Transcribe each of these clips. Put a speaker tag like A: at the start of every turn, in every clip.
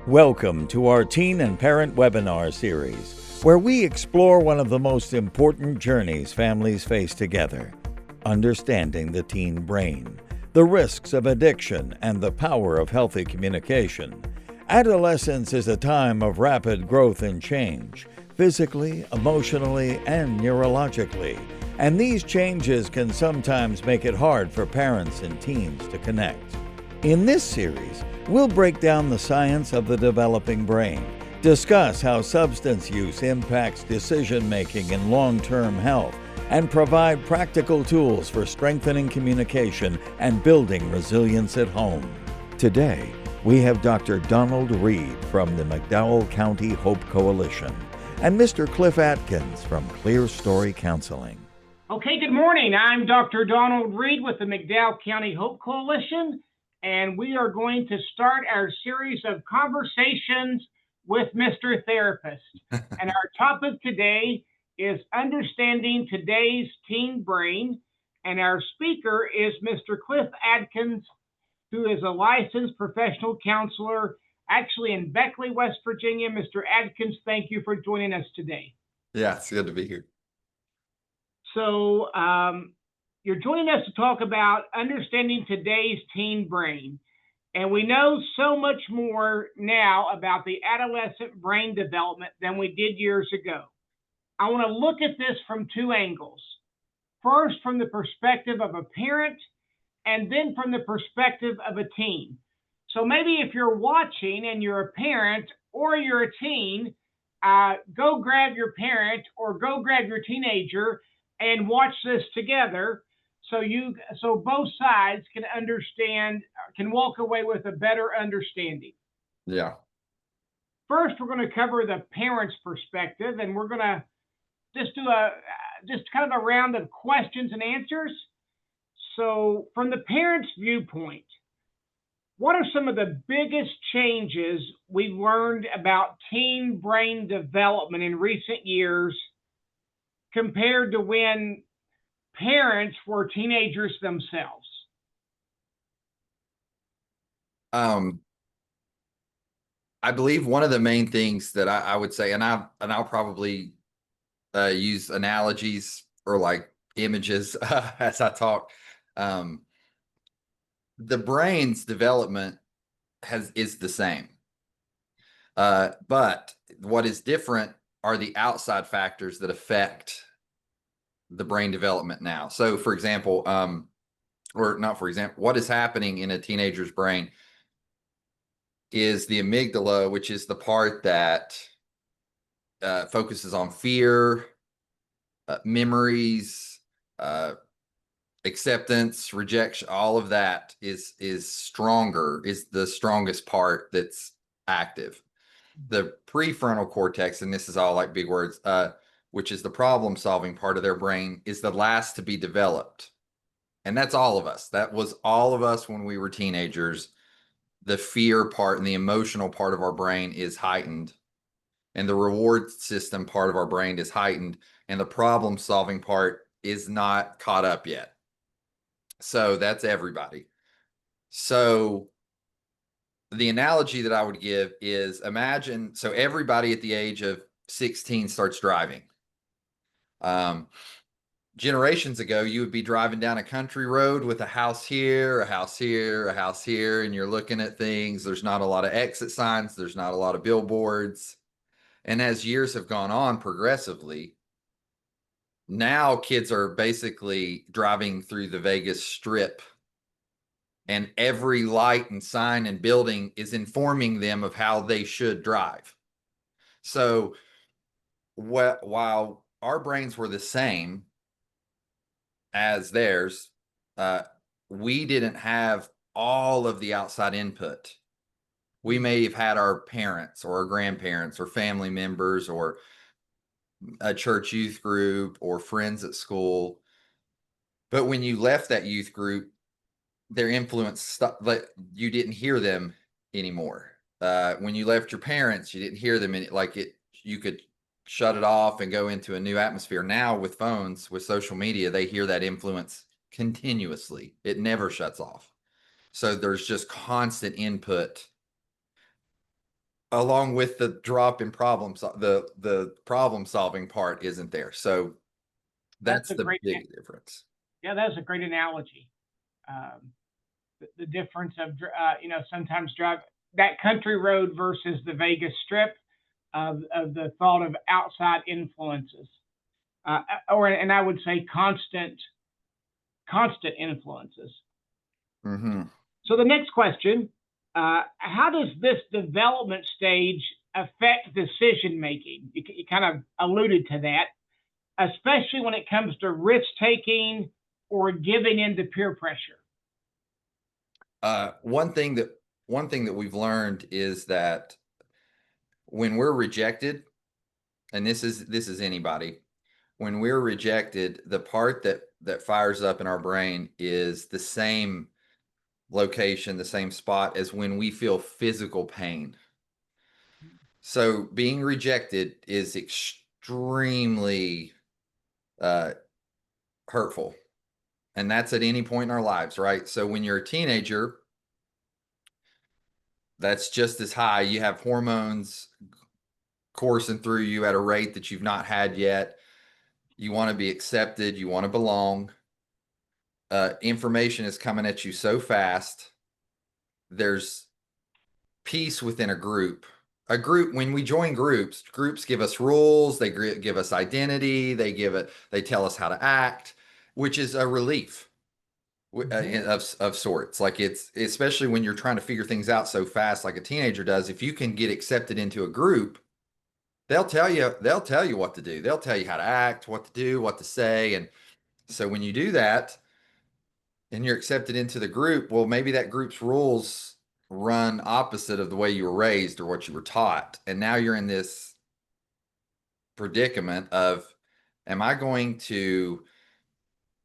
A: Welcome to our Teen and Parent webinar series, where we explore one of the most important journeys families face together: understanding the teen brain, the risks of addiction, and the power of healthy communication. Adolescence is a time of rapid growth and change, physically, emotionally, and neurologically, and these changes can sometimes make it hard for parents and teens to connect. In this series, we'll break down the science of the developing brain, discuss how substance use impacts decision-making and long-term health, and provide practical tools for strengthening communication and building resilience at home. Today, we have Dr. Donald Reed from the McDowell County Hope Coalition and Mr. Cliff Atkins from Clear Story Counseling.
B: Okay, good morning. I'm Dr. Donald Reed with the McDowell County Hope Coalition, and we are going to start our series of conversations with Mr. Therapist. And our topic today is understanding today's teen brain, and our speaker is Mr. Cliff Atkins, who is a licensed professional counselor, actually in Beckley, West Virginia. Mr. Atkins, thank you for joining us today.
C: Yeah, it's good to be here.
B: So, you're joining us to talk about understanding today's teen brain. And we know so much more now about the adolescent brain development than we did years ago. I want to look at this from two angles. First, from the perspective of a parent, and then from the perspective of a teen. So maybe if you're watching and you're a parent or you're a teen, go grab your parent or go grab your teenager and watch this together. So both sides can understand, can walk away with a better understanding.
C: Yeah.
B: First, we're going to cover the parent's perspective, and we're going to just do just kind of a round of questions and answers. So from the parent's viewpoint, what are some of the biggest changes we've learned about teen brain development in recent years compared to when parents were teenagers themselves?
C: I believe one of the main things that I would say, and I'll probably use analogies or like images as I talk. The brain's development is the same, but what is different are the outside factors that affect the brain development now. So, for example, or not for example, what is happening in a teenager's brain is the amygdala, which is the part that focuses on fear, memories, acceptance, rejection. All of that is stronger, is the strongest part that's active. The prefrontal cortex, and this is all like big words, which is the problem solving part of their brain, is the last to be developed. And that's all of us. That was all of us when we were teenagers. The fear part and the emotional part of our brain is heightened, and the reward system part of our brain is heightened, and the problem solving part is not caught up yet. So that's everybody. So the analogy that I would give is, imagine, so everybody at the age of 16 starts driving. Generations ago, you would be driving down a country road with a house here, a house here, a house here, and you're looking at things. There's not a lot of exit signs. There's not a lot of billboards. And as years have gone on progressively, now kids are basically driving through the Vegas Strip, and every light and sign and building is informing them of how they should drive. So while our brains were the same as theirs, we didn't have all of the outside input. We may have had our parents or our grandparents or family members or a church youth group or friends at school. But when you left that youth group, their influence stopped. You didn't hear them anymore. When you left your parents, you didn't hear them. You could shut it off and go into a new atmosphere. Now with phones, with social media, they hear that influence continuously. It never shuts off. So there's just constant input along with the drop in the problem solving part isn't there. So
B: That's
C: that's
B: a
C: the
B: great,
C: big difference.
B: yeah, that's a great analogy. Um, the difference of, sometimes drive that country road versus the Vegas Strip, of the thought of outside influences, and I would say constant influences.
C: Mm-hmm.
B: So the next question, how does this development stage affect decision making? You kind of alluded to that, especially when it comes to risk taking or giving in to peer pressure.
C: One thing that we've learned is that when we're rejected, and this is anybody, when we're rejected, the part that fires up in our brain is the same location, the same spot as when we feel physical pain. So being rejected is extremely uh, hurtful. And that's at any point in our lives, right? So when you're a teenager, that's just as high. You have hormones coursing through you at a rate that you've not had yet. You want to be accepted, you want to belong. Information is coming at you so fast. There's peace within a group. A group, when we join groups give us rules, they give us identity, they tell us how to act, which is a relief of sorts. Like, it's especially when you're trying to figure things out so fast, like a teenager does. If you can get accepted into a group, they'll tell you what to do. They'll tell you how to act, what to do, what to say. And so when you do that and you're accepted into the group, well, maybe that group's rules run opposite of the way you were raised or what you were taught. And now you're in this predicament of, am I going to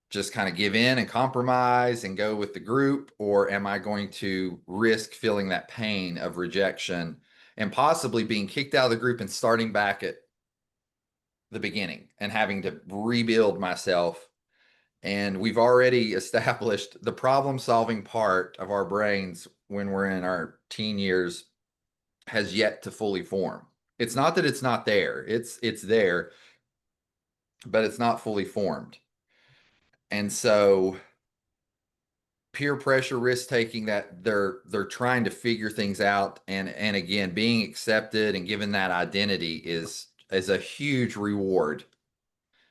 C: just kind of give in and compromise and go with the group, or am I going to risk feeling that pain of rejection and possibly being kicked out of the group and starting back at the beginning and having to rebuild myself? And we've already established the problem solving part of our brains when we're in our teen years has yet to fully form. It's not that it's not there. It's there, but it's not fully formed. And so peer pressure, risk taking, that they're trying to figure things out, and again, being accepted and given that identity is a huge reward.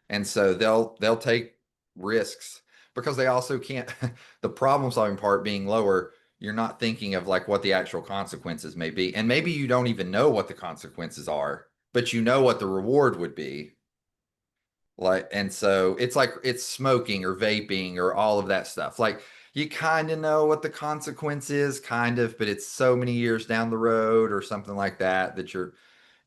C: And so they'll take risks because they also can't the problem solving part being lower, you're not thinking of like what the actual consequences may be. And maybe you don't even know what the consequences are, but you know what the reward would be. Like, and so it's like it's smoking or vaping or all of that stuff. Like, you kind of know what the consequence is, kind of, but it's so many years down the road or something like that that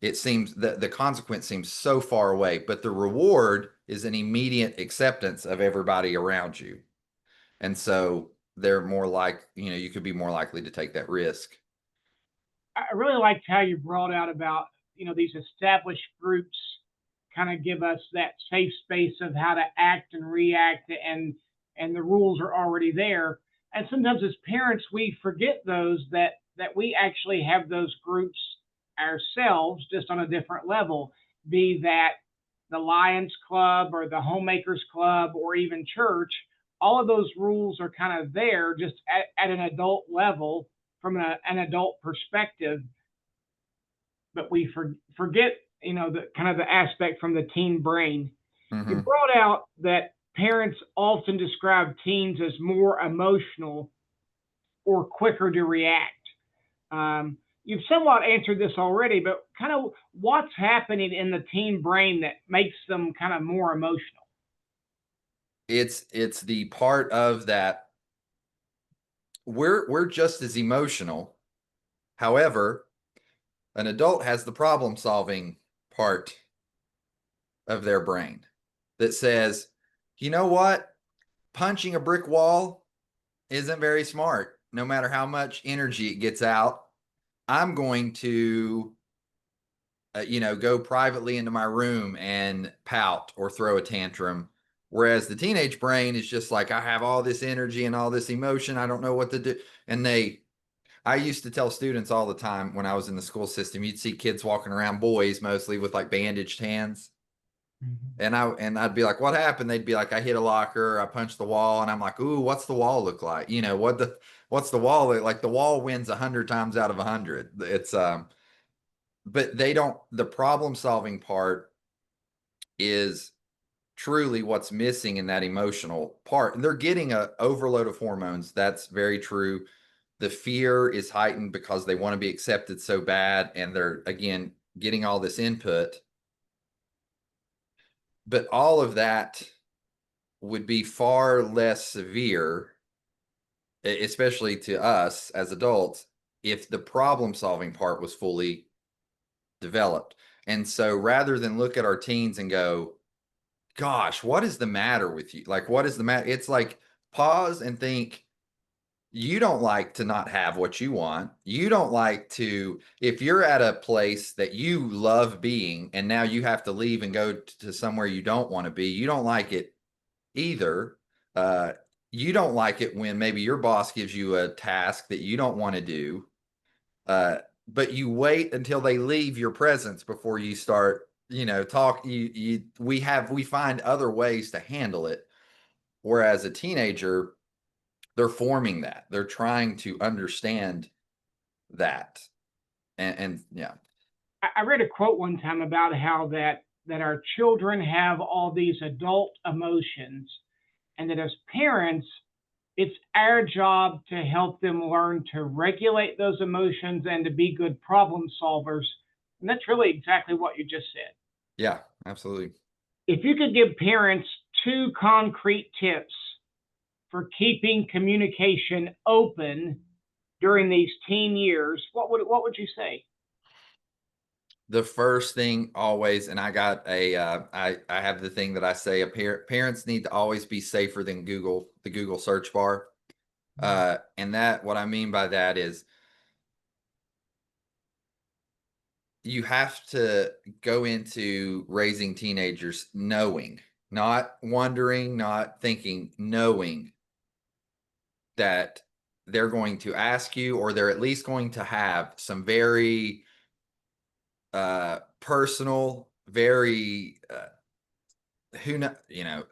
C: it seems that the consequence seems so far away, but the reward is an immediate acceptance of everybody around you. And so they're more like, you could be more likely to take that risk.
B: I really liked how you brought out about, these established groups kind of give us that safe space of how to act and react, and the rules are already there. And sometimes as parents, we forget that we actually have those groups ourselves, just on a different level, be that the Lions Club or the Homemakers Club or even church. All of those rules are kind of there just at an adult level from an adult perspective, but we forget, the kind of the aspect from the teen brain. You
C: Mm-hmm.
B: brought out that parents often describe teens as more emotional or quicker to react. You've somewhat answered this already, but kind of what's happening in the teen brain that makes them kind of more emotional?
C: It's the part of that we're just as emotional. However, an adult has the problem solving part of their brain that says, you know what? Punching a brick wall isn't very smart. No matter how much energy it gets out, I'm going to, go privately into my room and pout or throw a tantrum. Whereas the teenage brain is just like, I have all this energy and all this emotion. I don't know what to do. And I used to tell students all the time when I was in the school system, you'd see kids walking around, boys mostly, with like bandaged hands. And I'd be like, what happened? They'd be like, I hit a locker, I punched the wall, and I'm like, ooh, what's the wall look like? You know, what's the wall look like? The wall wins 100 times out of 100. It's but they don't, the problem solving part is truly what's missing in that emotional part. And they're getting a overload of hormones. That's very true. The fear is heightened because they want to be accepted so bad, and they're again getting all this input. But all of that would be far less severe, especially to us as adults, if the problem solving part was fully developed. And so rather than look at our teens and go, gosh, what is the matter with you? Like, what is the matter? It's like, pause and think, you don't like to not have what you want. You don't like to, if you're at a place that you love being and now you have to leave and go to somewhere you don't want to be, you don't like it either. You don't like it when maybe your boss gives you a task that you don't want to do, but you wait until they leave your presence before you start, talk. We find other ways to handle it. Whereas a teenager, they're forming that. They're trying to understand that. And yeah.
B: I read a quote one time about how that our children have all these adult emotions, and that as parents, it's our job to help them learn to regulate those emotions and to be good problem solvers. And that's really exactly what you just said.
C: Yeah, absolutely.
B: If you could give parents 2 concrete tips for keeping communication open during these teen years, what would you say?
C: The first thing always, and I got I have the thing that I say, parents need to always be safer than the Google search bar. And that, what I mean by that is, you have to go into raising teenagers knowing, not wondering, not thinking, knowing that they're going to ask you, or they're at least going to have some very personal, very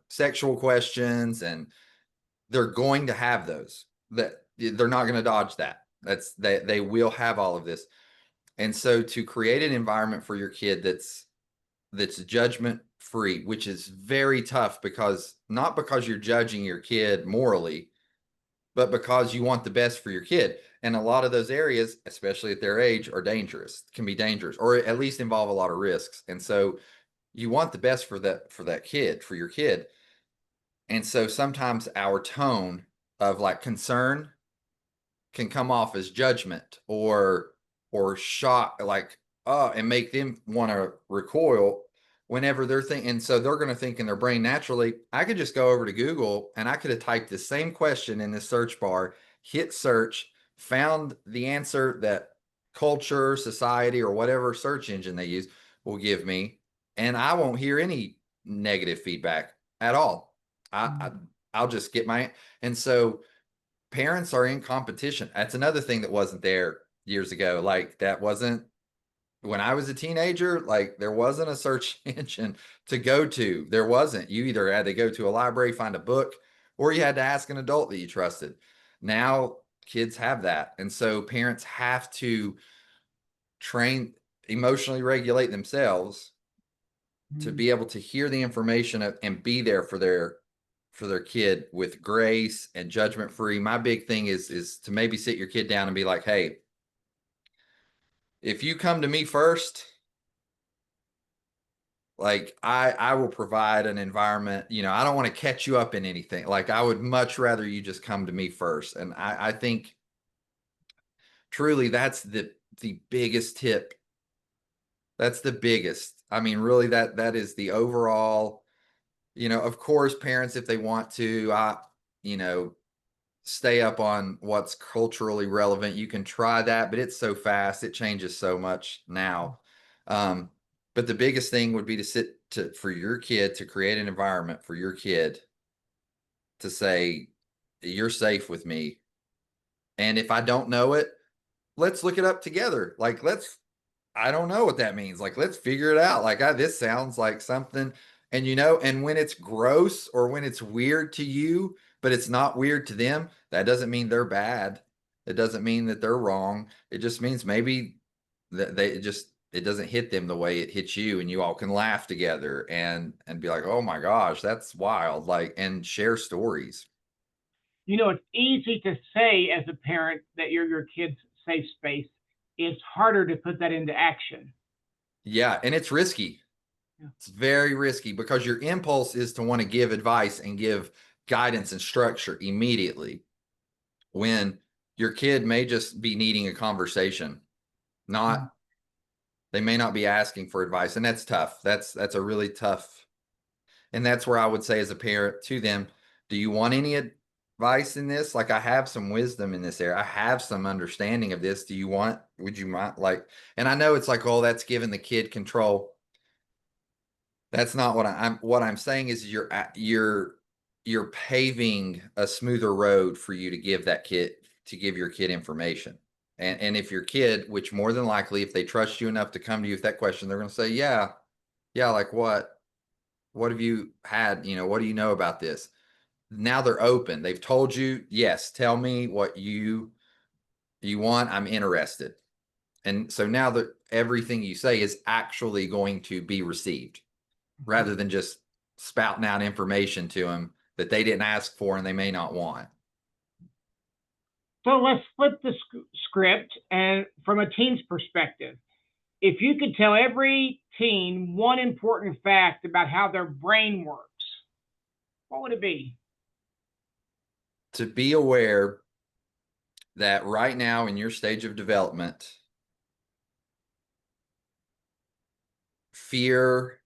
C: sexual questions, and they're going to have those, that they're not going to dodge that. They will have all of this. And so to create an environment for your kid that's judgment free, which is very tough, because not because you're judging your kid morally, but because you want the best for your kid. And a lot of those areas, especially at their age, are dangerous, can be dangerous, or at least involve a lot of risks. And so you want the best for that kid, for your kid. And so sometimes our tone of like concern can come off as judgment or shock, like, oh, and make them want to recoil whenever they're thinking. And so they're going to think in their brain naturally, I could just go over to Google and I could have typed the same question in this search bar, hit search, found the answer that culture, society, or whatever search engine they use will give me, and I won't hear any negative feedback at all. I'll just get my, and so parents are in competition. That's another thing that wasn't there years ago. Like, that wasn't, when I was a teenager, like, there wasn't a search engine to go to. There wasn't. You either had to go to a library, find a book, or you had to ask an adult that you trusted. Now kids have that. And so parents have to emotionally regulate themselves to be able to hear the information and be there for their kid with grace and judgment free. My big thing is to maybe sit your kid down and be like, hey, if you come to me first, like, I will provide an environment, I don't want to catch you up in anything. Like, I would much rather you just come to me first. And I think truly that's the biggest tip. That's the biggest. I mean, really, that is the overall, of course, parents, if they want to, stay up on what's culturally relevant, you can try that, but it's so fast. It changes so much now. But the biggest thing would be for your kid, to create an environment for your kid to say, you're safe with me. And if I don't know it, let's look it up together. Like, I don't know what that means. Like, let's figure it out. Like, this sounds like something. And, and when it's gross or when it's weird to you, but it's not weird to them, that doesn't mean they're bad. It doesn't mean that they're wrong. It just means maybe that it doesn't hit them the way it hits you, and you all can laugh together and be like, oh my gosh, that's wild. Like, and share stories.
B: It's easy to say as a parent that you're your kid's safe space. It's harder to put that into action.
C: Yeah, and it's risky.
B: Yeah.
C: It's very risky because your impulse is to want to give advice and give guidance and structure immediately, when your kid may just be needing a conversation. They may not be asking for advice, and that's tough. That's a really tough. And that's where I would say as a parent to them, do you want any advice in this? Like, I have some wisdom in this area. I have some understanding of this. Would you mind, like, and I know it's like, oh, that's giving the kid control. That's not what I'm saying is you're paving a smoother road for you to give your kid information. And if your kid, which more than likely, if they trust you enough to come to you with that question, they're going to say, yeah, like what have you had? What do you know about this? Now they're open. They've told you, yes, tell me what you want. I'm interested. And so now that everything you say is actually going to be received, rather than just spouting out information to them that they didn't ask for and they may not want.
B: So let's flip the script, and from a teen's perspective, if you could tell every teen one important fact about how their brain works, what would it be?
C: To be aware that right now in your stage of development, fear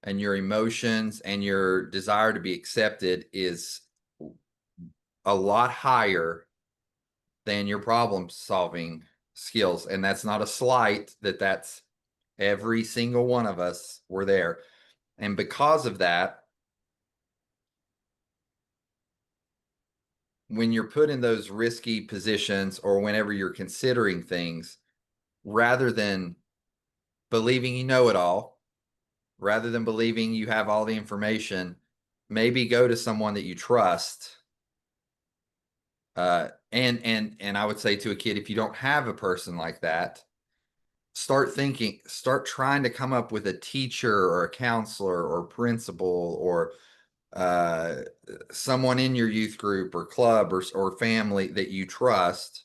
C: and your emotions and your desire to be accepted is a lot higher than your problem solving skills. And that's not a slight, that's every single one of us were there. And because of that, when you're put in those risky positions, or whenever you're considering things, rather than believing you know it all, rather than believing you have all the information, maybe go to someone that you trust. And I would say to a kid, if you don't have a person like that, start trying to come up with a teacher or a counselor or principal or someone in your youth group or club or family that you trust,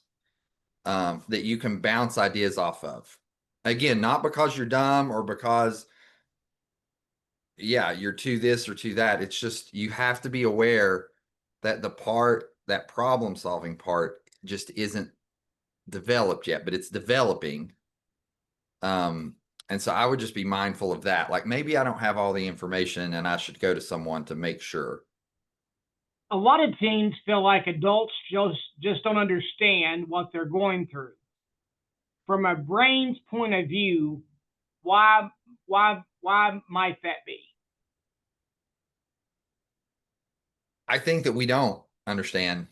C: that you can bounce ideas off of. Again, not because you're dumb or because, you're to this or to that. It's just, you have to be aware that that problem solving part just isn't developed yet, but it's developing. And so I would just be mindful of that. Like, maybe I don't have all the information and I should go to someone to make sure.
B: A lot of teens feel like adults just don't understand what they're going through. From a brain's point of view, why might that be?
C: I think that we don't understand.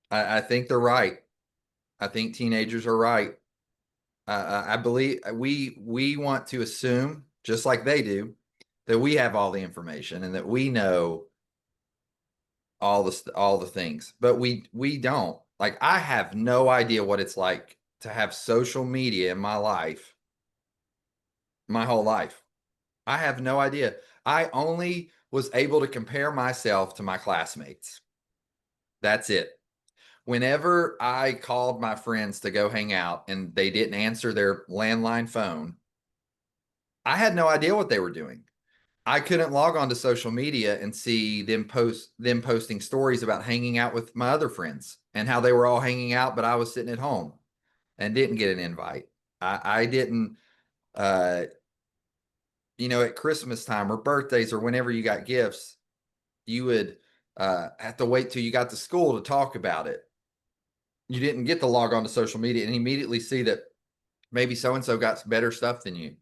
C: I think they're right. I think teenagers are right. I believe we want to assume, just like they do, that we have all the information and that we know all the things, but we don't. Like, I have no idea what it's like to have social media in my life, my whole life. I have no idea. I only was able to compare myself to my classmates. That's it. Whenever I called my friends to go hang out and they didn't answer their landline phone, I had no idea what they were doing. I couldn't log on to social media and see them posting stories about hanging out with my other friends and how they were all hanging out, but I was sitting at home and didn't get an invite. I didn't, at Christmas time or birthdays or whenever you got gifts, you would have to wait till you got to school to talk about it. You didn't get to log on to social media and immediately see that maybe so-and-so got better stuff than you,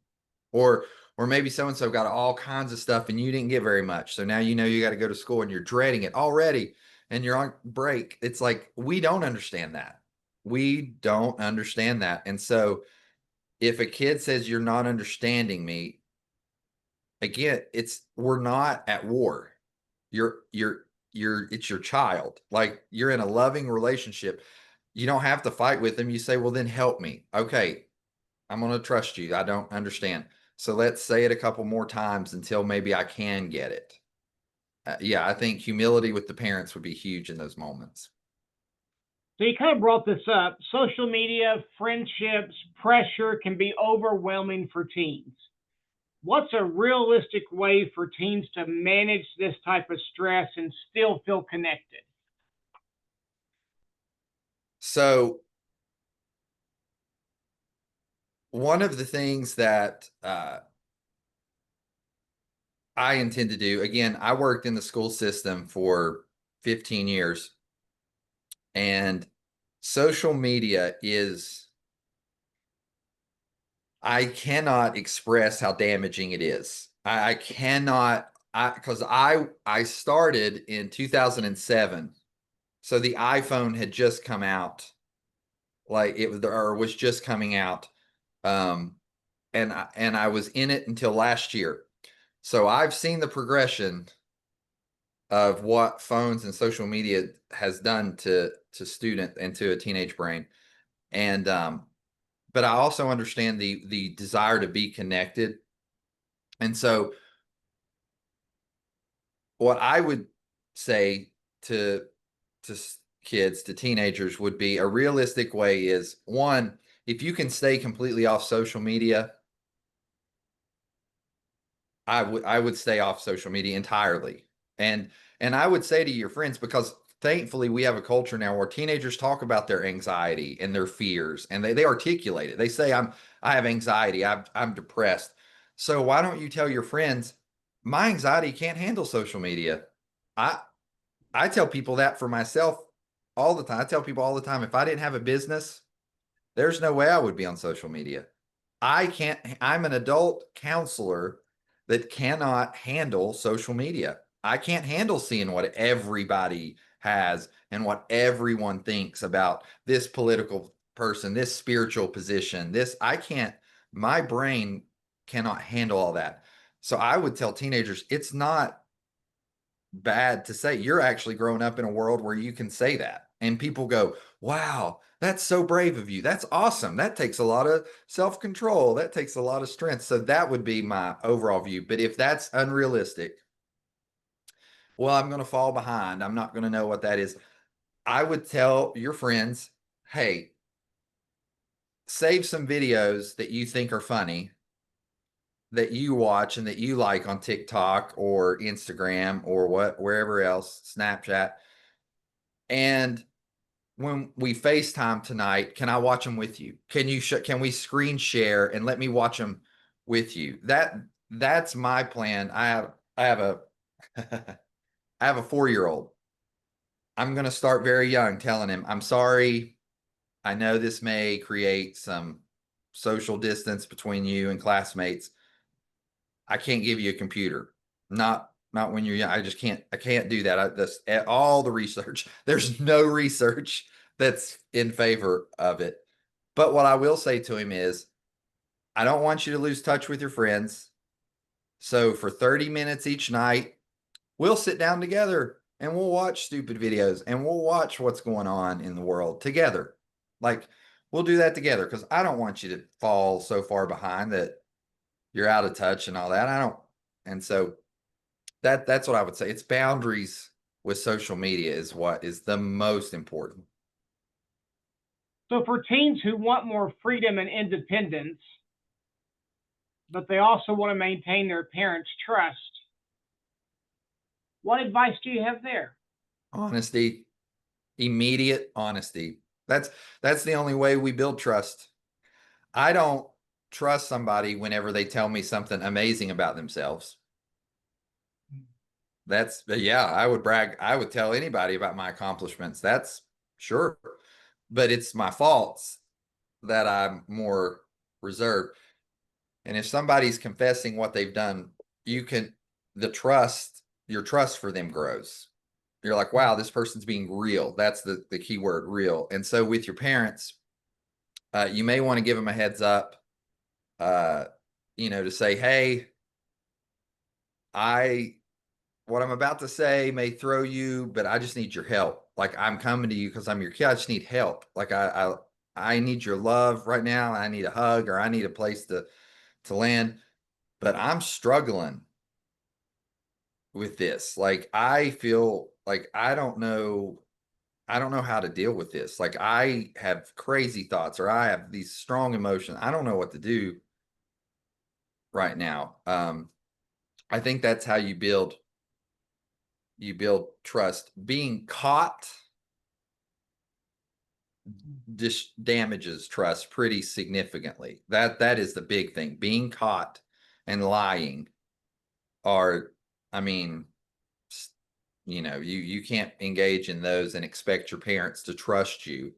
C: or maybe so-and-so got all kinds of stuff and you didn't get very much. So now you got to go to school and you're dreading it already and you're on break. It's like, we don't understand that. We don't understand that. And so if a kid says you're not understanding me, again, we're not at war. It's your child. Like, you're in a loving relationship. You don't have to fight with them. You say, well, then help me. Okay, I'm going to trust you. I don't understand. So let's say it a couple more times until maybe I can get it. Yeah, I think humility with the parents would be huge in those moments.
B: So you kind of brought this up. Social media, friendships, pressure can be overwhelming for teens. What's a realistic way for teens to manage this type of stress and still feel connected?
C: So one of the things that I intend to do, again, I worked in the school system for 15 years, and social media is, I cannot express how damaging it is. I cannot, because I started in 2007. So the iPhone had just come out, like it was, or was just coming out. And I was in it until last year. So I've seen the progression of what phones and social media has done to student and to a teenage brain. And but I also understand the desire to be connected. And so what I would say to to kids, to teenagers, would be a realistic way is, one, if you can stay completely off social media, I would stay off social media entirely. And I would say to your friends, because thankfully we have a culture now where teenagers talk about their anxiety and their fears, and they articulate it. They say, I have anxiety, I'm depressed. So why don't you tell your friends, my anxiety can't handle social media. I I tell people that for myself all the time. I tell people all the time, if I didn't have a business, there's no way I would be on social media. I can't, I'm an adult counselor that cannot handle social media. I can't handle seeing what everybody has and what everyone thinks about this political person, this spiritual position, this, I can't, my brain cannot handle all that. So I would tell teenagers, it's not bad to say. You're actually growing up in a world where you can say that. And people go, wow, that's so brave of you. That's awesome. That takes a lot of self-control. That takes a lot of strength. So that would be my overall view. But if that's unrealistic, well, I'm going to fall behind. I'm not going to know what that is. I would tell your friends, hey, save some videos that you think are funny, that you watch and that you like on TikTok or Instagram or wherever else, Snapchat. And when we FaceTime tonight, can I watch them with you? Can we screen share and let me watch them with you? That's my plan. I have a I have a 4-year-old. I'm going to start very young telling him, I'm sorry. I know this may create some social distance between you and classmates. I can't give you a computer. Not when you're young. I can't do that. That's all the research. There's no research that's in favor of it. But what I will say to him is, I don't want you to lose touch with your friends. So for 30 minutes each night, we'll sit down together and we'll watch stupid videos and we'll watch what's going on in the world together. Like, we'll do that together, because I don't want you to fall so far behind that you're out of touch and all that. I don't. And so that's what I would say. It's boundaries with social media is what is the most important.
B: So for teens who want more freedom and independence, but they also want to maintain their parents' trust, what advice do you have there?
C: Honesty, immediate honesty. That's the only way we build trust. I don't trust somebody whenever they tell me something amazing about themselves. That's, yeah, I would brag. I would tell anybody about my accomplishments. That's sure. But it's my faults that I'm more reserved. And if somebody's confessing what they've done, you can, your trust for them grows. you're like, wow, this person's being real. That's the key word, real. And so with your parents, you may want to give them a heads up, to say, hey, what I'm about to say may throw you, but I just need your help. Like, I'm coming to you because I'm your kid. I just need help. Like, I need your love right now. I need a hug, or I need a place to land, but I'm struggling with this. Like, I feel like I don't know how to deal with this. Like, I have crazy thoughts, or I have these strong emotions. I don't know what to do right now. I think that's how you build trust. Being caught just damages trust pretty significantly. That is the big thing. Being caught and lying are, I mean, you can't engage in those and expect your parents to trust you.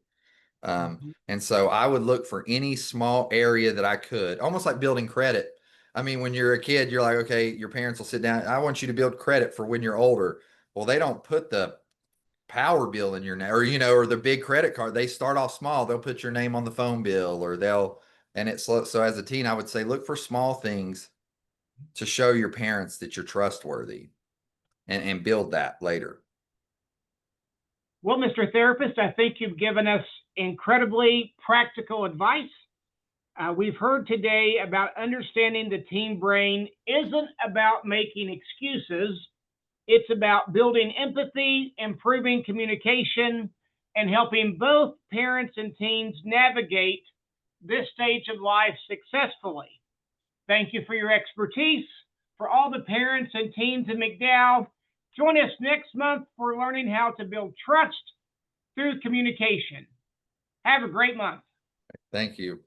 C: And so I would look for any small area that I could, almost like building credit. I mean, when you're a kid, you're like, okay, your parents will sit down. I want you to build credit for when you're older. Well, they don't put the power bill in your name, or the big credit card. They start off small. They'll put your name on the phone bill, and it's so as a teen, I would say, look for small things to show your parents that you're trustworthy, and build that later.
B: Well, Mr. Therapist, I think you've given us incredibly practical advice. We've heard today about understanding the teen brain isn't about making excuses. It's about building empathy, improving communication, and helping both parents and teens navigate this stage of life successfully. Thank you for your expertise. For all the parents and teens in McDowell, join us next month for learning how to build trust through communication. Have a great month.
C: Thank you.